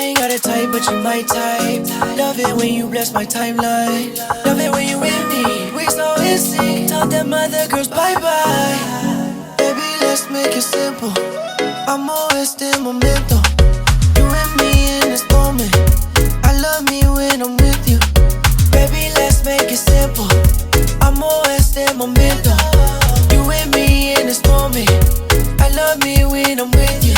ain't got a type, but you my type. Love it when you bless my timeline. Love it when you with me. We so in sync. Tell them other girls bye-bye. Baby, let's make it simple. Amo este momento. You and me in this moment. I love me when I'm with you. Baby, let's make it simple. Amo este momento. You and me in this moment. I love me when I'm with you.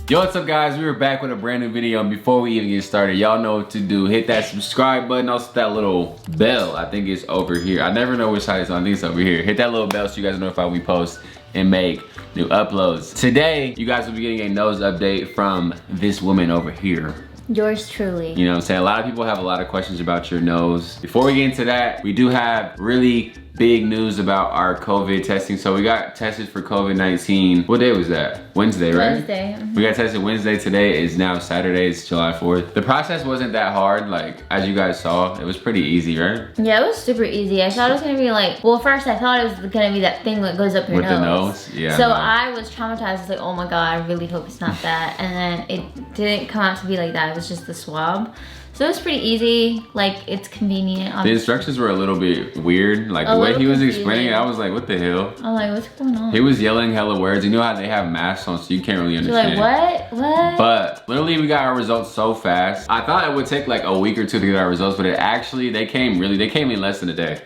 Yo, what's up guys? We were back with a brand new video, and before we even get started, y'all know what to do. Hit that subscribe button, also that little bell. I think it's over here. I never know which side it's on. I think it's over here. Hit that little bell so you guys know if we post and make new uploads. Today, you guys will be getting a nose update from this woman over here. Yours truly. You know what I'm saying? A lot of people have a lot of questions about your nose. Before we get into that, we do have really big news about our COVID testing. So we got tested for COVID-19. What day was that? Wednesday, right? Wednesday. We got tested Wednesday. Today is now Saturday. It's July 4th. The process wasn't that hard. Like, as you guys saw, it was pretty easy, right? Yeah, it was super easy. I thought it was gonna be like, well, first I thought it was gonna be that thing that goes up your nose. With the nose? Yeah. So I was traumatized. I was like, oh my God, I really hope it's not that. And then it didn't come out to be like that. It was just the swab. So it was pretty easy, like it's convenient. The instructions were a little bit weird. Like the way he was explaining it, I was like, what the hell? I'm like, what's going on? He was yelling hella words. You know how they have masks on, so you can't really understand. You're like, what? But literally we got our results so fast. I thought it would take like a week or two to get our results, but they came in less than a day.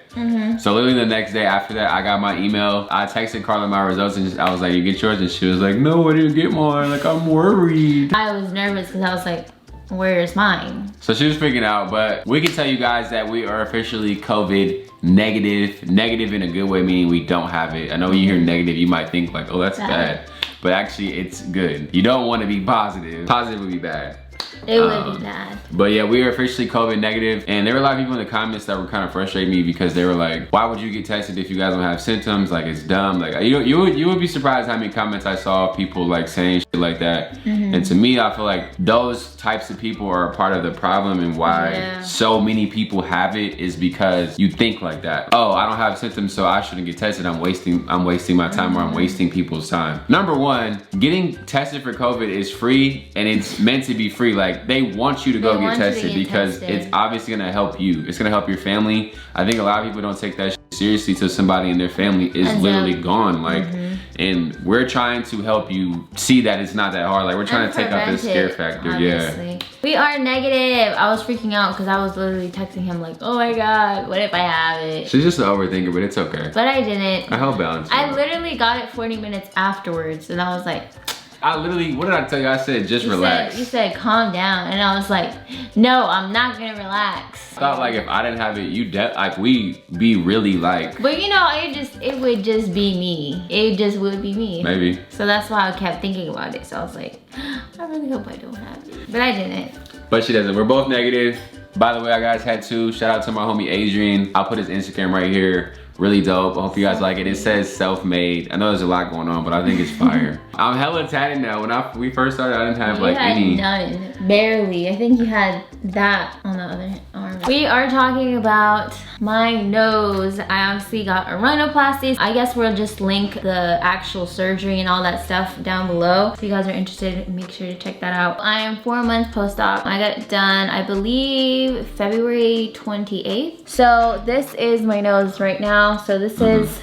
So literally the next day after that, I got my email. I texted Karla my results and I was like, you get yours? And she was like, no, I didn't get mine. Like, I'm worried. I was nervous because I was like, where's mine? So she was freaking out, but we can tell you guys that we are officially COVID negative. Negative in a good way, meaning we don't have it. I know when you hear negative, you might think like, oh, that's bad. But actually, it's good. You don't want to be positive. Positive would be bad. It would be bad. But yeah, we are officially COVID negative. And there were a lot of people in the comments that were kind of frustrating me because they were like, why would you get tested if you guys don't have symptoms? Like, it's dumb. Like, you would be surprised how many comments I saw people like saying shit like that. And to me, I feel like those types of people are a part of the problem, and why so many people have it is because you think like that. Oh, I don't have symptoms, so I shouldn't get tested. I'm wasting my time, or I'm wasting people's time. Number one, getting tested for COVID is free, and it's meant to be free. Like, they want you to go get tested because it's obviously gonna help you. It's gonna help your family. I think a lot of people don't take that shit seriously till somebody in their family is literally gone. Like, and we're trying to help you see that it's not that hard. Like, we're trying to take out this scare factor. Obviously. Yeah. We are negative. I was freaking out because I was literally texting him like, oh my God, what if I have it? She's just an overthinker, but it's okay. But I didn't. I held balance. I literally got it 40 minutes afterwards, and I was like, I literally, what did I tell you? I said, just relax. You said, calm down. And I was like, no, I'm not gonna relax. I thought like if I didn't have it, like we'd be really like. But you know, it would just be me. It just would be me. Maybe. So that's why I kept thinking about it. So I was like, I really hope I don't have it. But I didn't. But she doesn't. We're both negative. By the way, I guys had two. Shout out to my homie Adrian. I'll put his Instagram right here. Really dope. I hope you guys like it. It says self-made. I know there's a lot going on, but I think it's fire. I'm hella tatted now. When we first started, I didn't have like any. None. Barely. I think you had that on the other arm. We are talking about my nose. I obviously got a rhinoplasty. I guess we'll just link the actual surgery and all that stuff down below. If you guys are interested, make sure to check that out. I am 4 months post-op. I got it done, I believe, February 28th. So this is my nose right now. So this is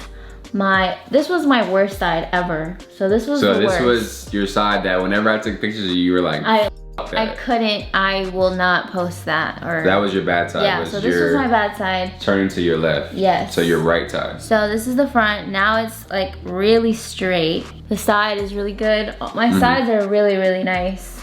this was my worst side ever. So this was the worst. So this was your side that whenever I took pictures of you were like, I couldn't, I will not post that. Or that was your bad side. Yeah, so this was my bad side. Turning to your left. Yes. So your right side. So this is the front. Now it's like really straight. The side is really good. My sides are really, really nice.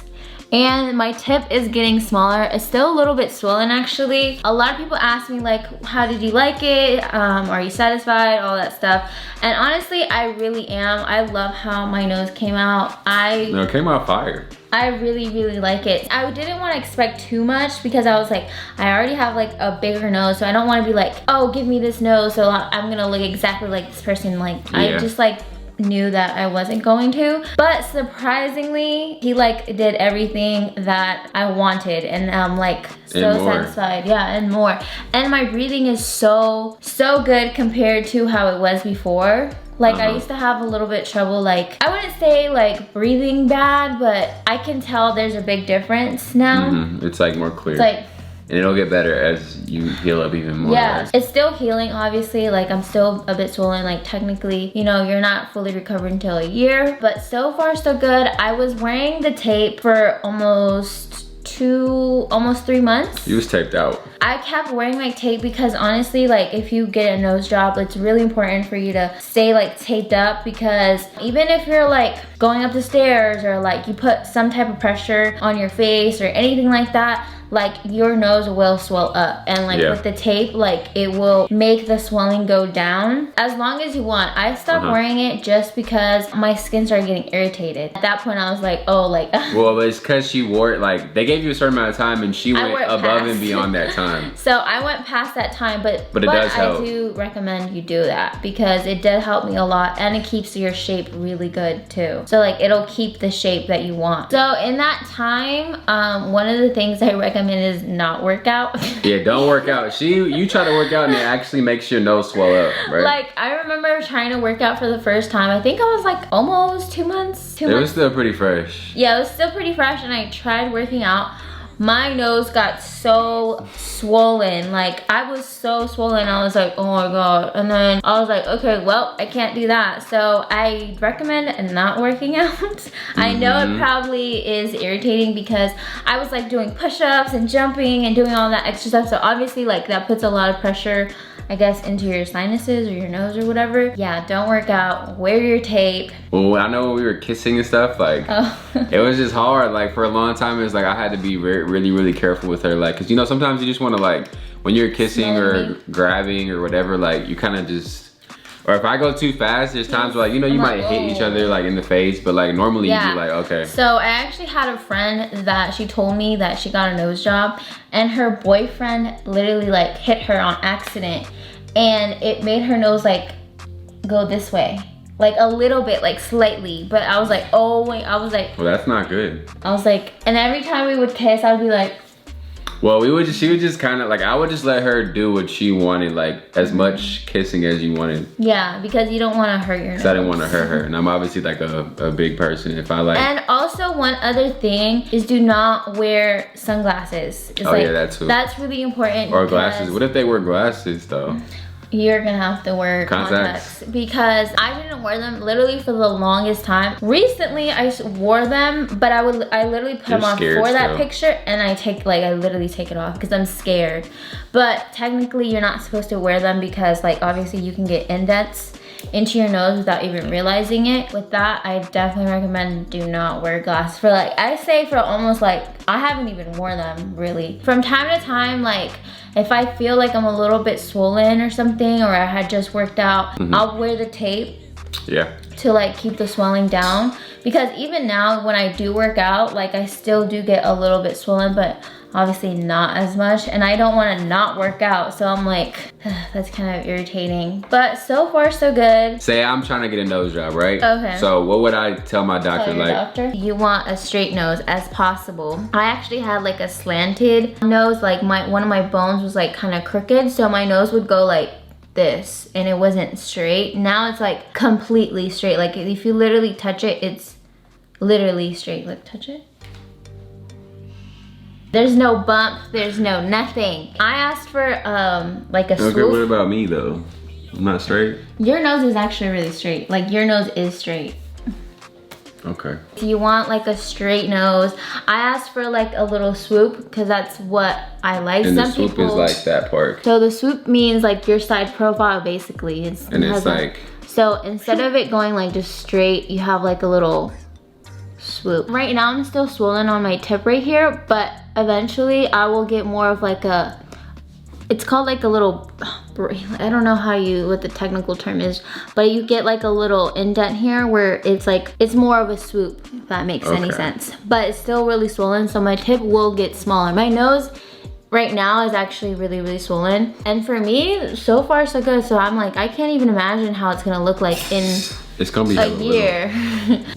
And my tip is getting smaller. It's still a little bit swollen actually. A lot of people ask me like, how did you like it? Are you satisfied? All that stuff. And honestly, I really am. I love how my nose came out. It came out fire. I really, really like it. I didn't want to expect too much because I was like, I already have like a bigger nose, so I don't want to be like, oh, give me this nose so I'm gonna look exactly like this person. Like, I just like knew that I wasn't going to, but surprisingly he like did everything that I wanted, and I'm like so satisfied. Yeah, and more. And my breathing is so good compared to how it was before. Like I used to have a little bit trouble, like I wouldn't say like breathing bad, but I can tell there's a big difference now. It's like more clear. It's like, and it'll get better as you heal up even more. yeah, right? it's still healing, obviously. Like I'm still a bit swollen. Like technically, you know, you're not fully recovered until a year, but so far so good. I was wearing the tape for almost 3 months. You was taped out. I kept wearing my tape because honestly, like if you get a nose job, it's really important for you to stay like taped up, because even if you're like going up the stairs or like you put some type of pressure on your face or anything like that, like your nose will swell up, and like with the tape, like it will make the swelling go down as long as you want. I stopped wearing it just because my skin started getting irritated. At that point I was like, oh, like well, but it's because she wore it, like they gave you a certain amount of time and she went above and beyond that time. So I went past that time, but it does help. I do recommend you do that because it did help me a lot, and it keeps your shape really good too. So like it'll keep the shape that you want. So in that time, one of the things I recommend is not work out. Yeah, don't work out. You try to work out and it actually makes your nose swell up, right? Like I remember trying to work out for the first time. I think I was like almost 2 months. It was still pretty fresh. Yeah, it was still pretty fresh, and I tried working out. My nose got so swollen. Like I was so swollen. I was like, oh my God. And then I was like, okay, well, I can't do that. So I recommend not working out. I know it probably is irritating because I was like doing push-ups and jumping and doing all that extra stuff. So obviously like that puts a lot of pressure, I guess, into your sinuses or your nose or whatever. Yeah, don't work out, wear your tape. Well, I know when we were kissing and stuff, like, it was just hard. Like for a long time, it was like I had to be really careful with her. Like, cause you know, sometimes you just wanna like, when you're kissing or grabbing or whatever, like you kind of just, or if I go too fast, there's times where like, you know, you might hit each other like in the face, but like normally you'd be like, okay. So I actually had a friend that she told me that she got a nose job, and her boyfriend literally like hit her on accident, and it made her nose like go this way. Like a little bit, like slightly, but I was like, oh wait, I was like, well, that's not good. I was like, and every time we would kiss, I would be like, well, she would just kind of like, I would just let her do what she wanted, like as much kissing as you wanted. Yeah, because you don't want to hurt your nose. So I didn't want to hurt her, and I'm obviously like a big person. If I like. And also one other thing is do not wear sunglasses. It's yeah, that too. That's really important. Or glasses. What if they wear glasses though? You're gonna have to wear contacts because I didn't wear them literally for the longest time. Recently I wore them, but I literally put them on for that picture, and I literally take it off because I'm scared. But technically you're not supposed to wear them because like obviously you can get indents into your nose without even realizing it. With that, I definitely recommend do not wear glasses for like, I say for almost like, I haven't even worn them really. From time to time, like if I feel like I'm a little bit swollen or something, or I had just worked out, I'll wear the tape to like keep the swelling down. Because even now when I do work out, like I still do get a little bit swollen, but obviously not as much, and I don't want to not work out, so I'm like, that's kind of irritating. But so far so good. Say I'm trying to get a nose job, right? Okay. So what would I tell my doctor? Doctor? You want a straight nose as possible. I actually had like a slanted nose, like one of my bones was like kind of crooked, so my nose would go like this, and it wasn't straight. Now it's like completely straight. Like if you literally touch it, it's literally straight. Like touch it. There's no bump, there's no nothing. I asked for like a swoop. Okay, what about me though? I'm not straight? Your nose is actually really straight. Like your nose is straight. Okay. If you want like a straight nose, I asked for like a little swoop because that's what I like. And the swoop is like that part. So the swoop means like your side profile basically. It's like, so instead of it going like just straight, you have like a little swoop. Right now I'm still swollen on my tip right here, but eventually I will get more of like a, it's called like a little, I don't know what the technical term is, but you get like a little indent here where it's like, it's more of a swoop, if that makes any sense. But it's still really swollen, so my tip will get smaller. My nose right now is actually really swollen. And for me, so far so good. So I'm like, I can't even imagine how it's gonna look like in it's gonna be a year.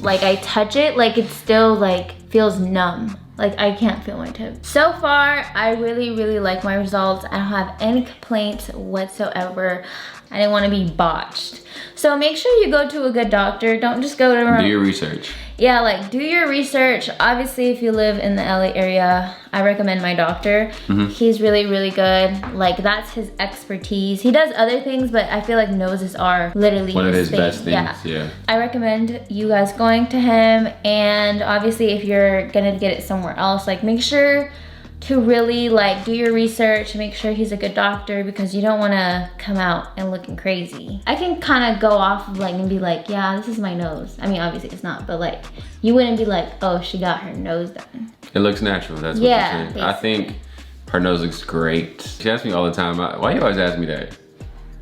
Like I touch it, like it still like feels numb. Like I can't feel my tip. So far, I really like my results. I don't have any complaints whatsoever. I didn't want to be botched. So make sure you go to a good doctor. Don't just go to... Do your research. Yeah, like do your research. Obviously, if you live in the LA area, I recommend my doctor. He's really, really good. Like that's his expertise. He does other things, but I feel like noses are literally one of his thing. best things. Yeah. I recommend you guys going to him, and obviously if you're gonna get it somewhere else, like make sure to really like do your research, make sure he's a good doctor, because you don't want to come out and looking crazy. I can kind of go off of like and be like, yeah, this is my nose. I mean, obviously it's not, but like you wouldn't be like, oh, she got her nose done. It looks natural. That's what you're saying. I think her nose looks great. She asks me all the time, why you always ask me that?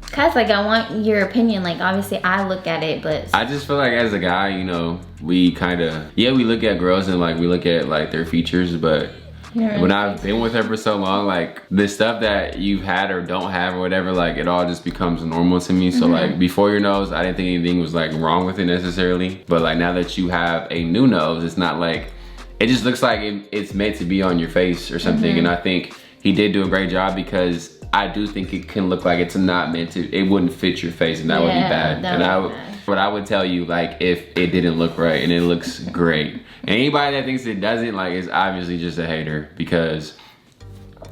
Cause like I want your opinion. Like obviously I look at it, but I just feel like as a guy, you know, we kind of, yeah, we look at girls and like we look at like their features, but when I've been with her for so long, like the stuff that you've had or don't have or whatever, like it all just becomes normal to me. So like before your nose, I didn't think anything was like wrong with it necessarily. But like now that you have a new nose, it's not like, it just looks like it's meant to be on your face or something. And I think he did do a great job, because I do think it can look like it's not meant to, it wouldn't fit your face, and that would be bad. But I would tell you, like, if it didn't look right, and it looks great. And anybody that thinks it doesn't, like, is obviously just a hater, because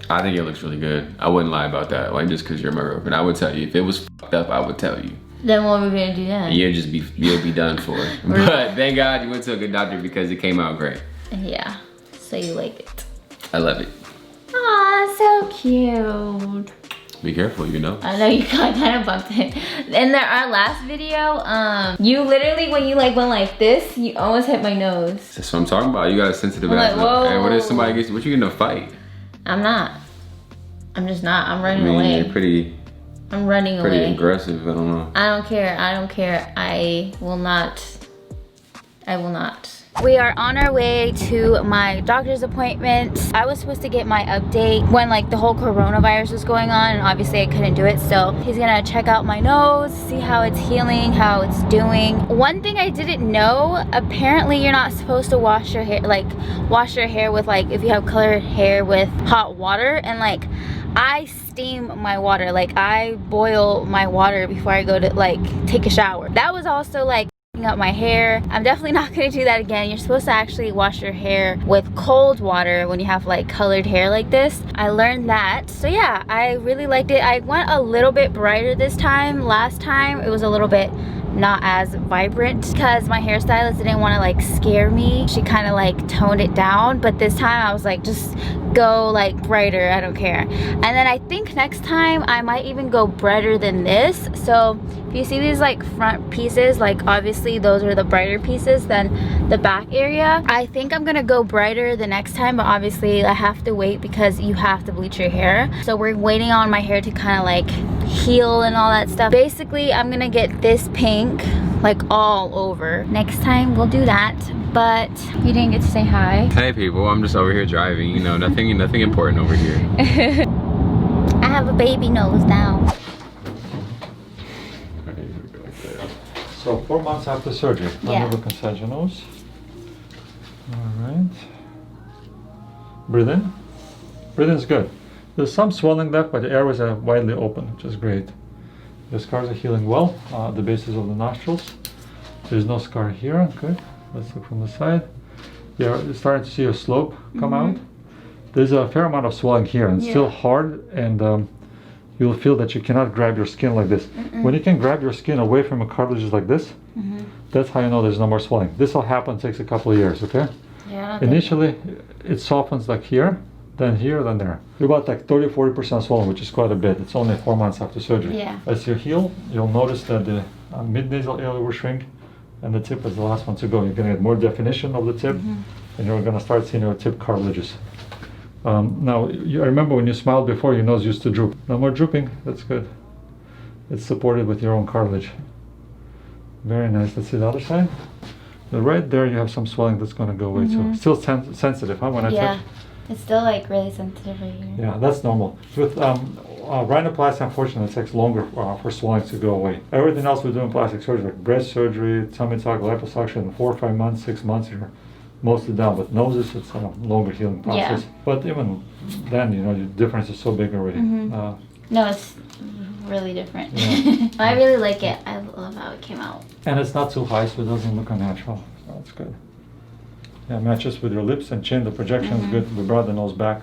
I think it looks really good. I wouldn't lie about that, like, just because you're my girlfriend. I would tell you. If it was fucked up, I would tell you. Then what are we gonna do then? You'll be done for. But thank God you went to a good doctor, because it came out great. Yeah, so you like it. I love it. Aw, so cute. Be careful, you know. I know you kind of bumped it. In our last video, you literally, when you like went like this, you almost hit my nose. That's what I'm talking about. You got a sensitive ass. Like, whoa. Hey, what if somebody gets, what you in a fight? I'm not. I'm just not. I'm running away. You're pretty. I'm running pretty away. aggressive. I don't know. I don't care. I don't care. I will not. I will not. We are on our way to my doctor's appointment. I was supposed to get my update when like the whole coronavirus was going on, and obviously I couldn't do it. So he's gonna check out my nose, see how it's healing, how it's doing. One thing I didn't know, apparently you're not supposed to wash your hair, like wash your hair with like, if you have colored hair, with hot water. And like I steam my water, like I boil my water before I go to like take a shower. That was also like up my hair. I'm definitely not gonna do that again. You're supposed to actually wash your hair with cold water when you have like colored hair like this. I learned that. So yeah, I really liked it. I went a little bit brighter this time. Last time it was a little bit not as vibrant, because my hairstylist didn't want to like scare me. She kind of like toned it down, but this time I was like, just go like brighter, I don't care. And then I think next time I might even go brighter than this. So if you see these like front pieces, like obviously those are the brighter pieces than the back area. I think I'm gonna go brighter the next time, but obviously I have to wait because you have to bleach your hair. So we're waiting on my hair to kind of like heal and all that stuff. Basically I'm gonna get this pink like all over. Next time we'll do that. But you didn't get to say hi. Hey people, I'm just over here driving, you know, nothing important over here. I have a baby nose now. So 4 months after surgery, Yeah. look inside your nose. Alright. Breathe in. Breathe in is good. There's some swelling left, but the airways are widely open, which is great. The scars are healing well, the bases of the nostrils. There's no scar here, good. Let's look from the side. You're starting to see a slope come out. There's a fair amount of swelling here, and it's still hard, and you'll feel that you cannot grab your skin like this. When you can grab your skin away from a cartilage like this, that's how you know there's no more swelling. This will happen, takes a couple of years, okay? Yeah. Initially, it softens like here, then here, then there. You're about like 30-40% swollen, which is quite a bit. It's only 4 months after surgery. Yeah. As you heal, you'll notice that the mid-nasal area will shrink, and the tip is the last one to go. You're gonna get more definition of the tip, and you're gonna start seeing your tip cartilages. Now, I remember when you smiled before, your nose used to droop. No more drooping, that's good. It's supported with your own cartilage. Very nice. Let's see the other side. Right there, you have some swelling that's gonna go away too. Still sensitive, huh, when I touch? It's still like really sensitive right here. Yeah, that's normal. With rhinoplasty, unfortunately, it takes longer for swelling to go away. Everything else we do in plastic surgery, like breast surgery, tummy tuck, liposuction, in 4 or 5 months, 6 months, you're mostly done. With noses, it's a longer healing process. But even then, you know, the difference is so big already. No, it's really different. Yeah. I really like it. I love how it came out. And it's not too high, so it doesn't look unnatural. So that's good. Yeah, matches with your lips and chin. The projection is good. We brought the nose back,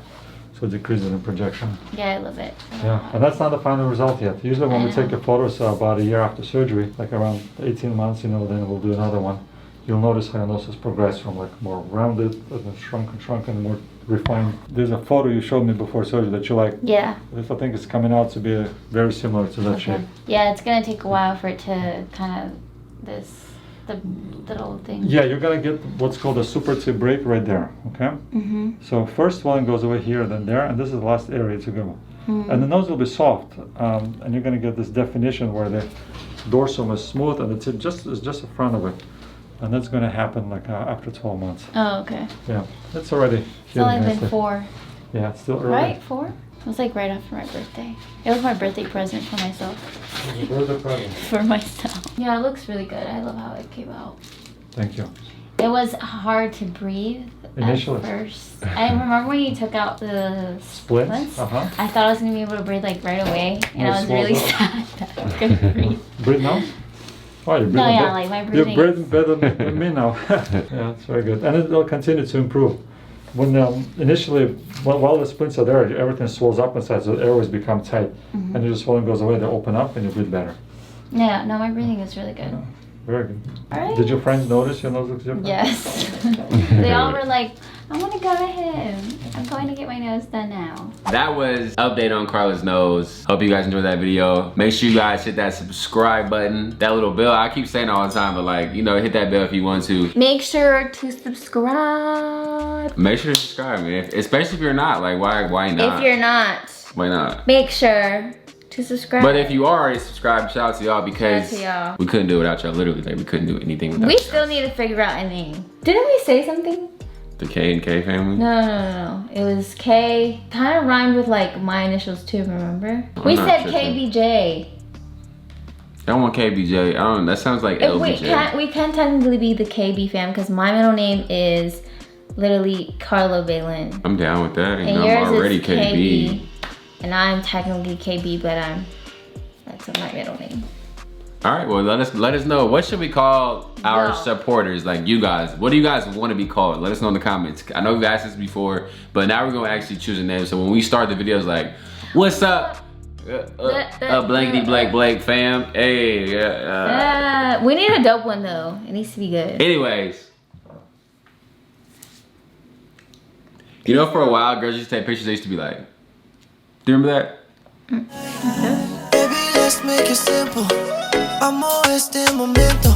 so it decreases in projection. Yeah, I love it. Yeah, and that's not the final result yet. Usually when we take your photos about a year after surgery, like around 18 months, you know, then we'll do another one. You'll notice how your nose has progressed from like more rounded, and then shrunk and more refined. There's a photo you showed me before surgery that you like. Yeah. I think it's coming out to be very similar to that shape. Yeah, it's gonna take a while for it to kind of the little thing. Yeah, you're gonna get what's called a super tip break right there, okay? So first swelling goes away here, then there, and this is the last area to go. And the nose will be soft, and you're gonna get this definition where the dorsum is smooth and the tip is just in front of it. And that's gonna happen like after 12 months. Oh, okay. Yeah, it's already It's only healing been nicely. 4. Yeah, it's still early. Right? 4? It was like right after my birthday. It was my birthday present for myself. For myself. Yeah, it looks really good. I love how it came out. Thank you. It was hard to breathe Initially. at first. I remember when you took out the splints. Uh-huh. I thought I was gonna be able to breathe like right away, and Oh, I was really swallow. sad that I couldn't breathe. Breathe now? Oh, you're breathing No, yeah, better. like my You're breathing. breathing better than me now. Yeah, it's very good. And it'll continue to improve. When initially, while the splints are there, everything swells up inside, so the airways become tight. And the swelling goes away, they open up, and you breathe better. Yeah, no, my breathing is really good. Yeah, very good. Alright. Did your friends notice your nose looks different? Yes. They all were like, I want to go to him. I'm going to get my nose done now. That was update on Karla's nose. Hope you guys enjoyed that video. Make sure you guys hit that subscribe button, that little bell. I keep saying it all the time, but like, you know, hit that bell if you want to. Make sure to subscribe. Make sure to subscribe, man. Especially if you're not, like, why not? If you're not, Why not? make sure to subscribe. But if you are already subscribed, shout out to y'all because Shout out to y'all. we couldn't do it without y'all. Literally, like, we couldn't do anything without We y'all. still need to figure out a name. Didn't we say something? The K and K family? No. It was K. Kind of rhymed with like my initials too, remember? We not said tripping. KBJ. I don't want KBJ. I don't. That sounds like LBJ. We can technically be the KB fam because my middle name is literally Karla Balin. I'm down with that. And And I'm yours already is KB. And I'm technically KB, but that's my middle name. All right. Well, let us know. What should we call our No. supporters? Like you guys. What do you guys want to be called? Let us know in the comments. I know we've asked this before, but now we're gonna actually choose a name. So when we start the videos, like, what's up? Blankety Blake fam. Hey. We need a dope one though. It needs to be good. Anyways. You know, for a while, girls used to take pictures. They used to be like, do you remember that? Baby, let's make it simple. Amo este momento.